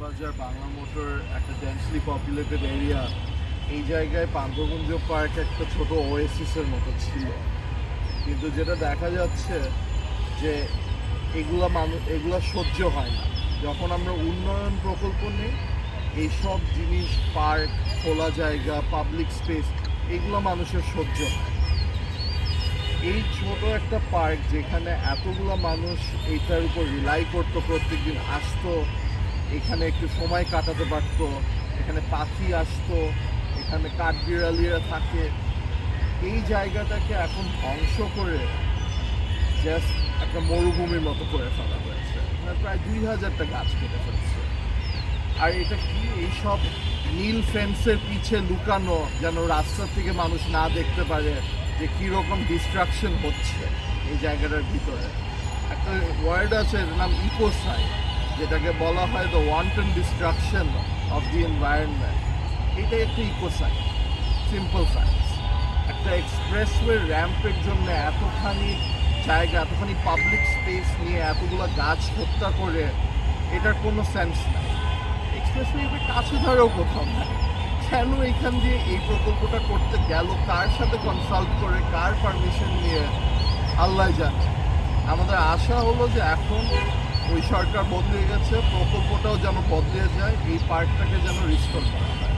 বাজার বাংলা মোটর একটা densely populated area. এই জায়গায় পান্থকুঞ্জ পার্ক একটা ছোট ওয়েসিসের মতো ছিল, কিন্তু যেটা দেখা যাচ্ছে যে এগুলা সহ্য হয় না। যখন আমরা উন্নয়ন প্রকল্প নিই, এইসব জিনিস পার্ক, খোলা জায়গা, পাবলিক স্পেস, এগুলো মানুষের সহ্য হয়। এই ছোট একটা পার্ক যেখানে এতগুলো মানুষ এইটার উপর রিলাই করতো, প্রত্যেকদিন আসতো, এখানে একটু সময় কাটাতে পারতো, এখানে পাখি আসতো, এখানে কাঠবিড়ালিরা থাকে, এই জায়গাটাকে এখন ধ্বংস করে জাস্ট একটা মরুভূমির মতো করে ফেলা হয়েছে। প্রায় 2000টা গাছ কেটে ফেলছে। আর এটা কি, এইসব নীল ফেন্সের পিছে লুকানো, যেন রাস্তা থেকে মানুষ না দেখতে পারে যে কীরকম ডিস্ট্রাকশন হচ্ছে এই জায়গাটার ভিতরে। একটা ওয়ার্ড আছে, এর নাম ইকোসাইড, যেটাকে বলা হয় the wonton destruction of the environment. এটাই একটা ইকোসাইড, সিম্পল সায়েন্স। একটা এক্সপ্রেসওয়ে র্যাম্পের জন্য এতখানি জায়গা, এতখানি পাবলিক স্পেস নিয়ে এতগুলো গাছ হত্যা করে, এটার কোনো সেন্স নাই। এক্সপ্রেসওয়ে কাছে ধরেও কোথাও নাই। কেন এখান দিয়ে এই প্রকল্পটা করতে গেল, কার সাথে কনসাল্ট করে, কার পারমিশন নিয়ে, আল্লাহ জানে। আমাদের আশা হলো যে এখন ওই সরকার বদলে গেছে, প্রকল্পটাও যেন বদলে যায়, এই পার্কটাকে যেন রিস্টোর করা হয়।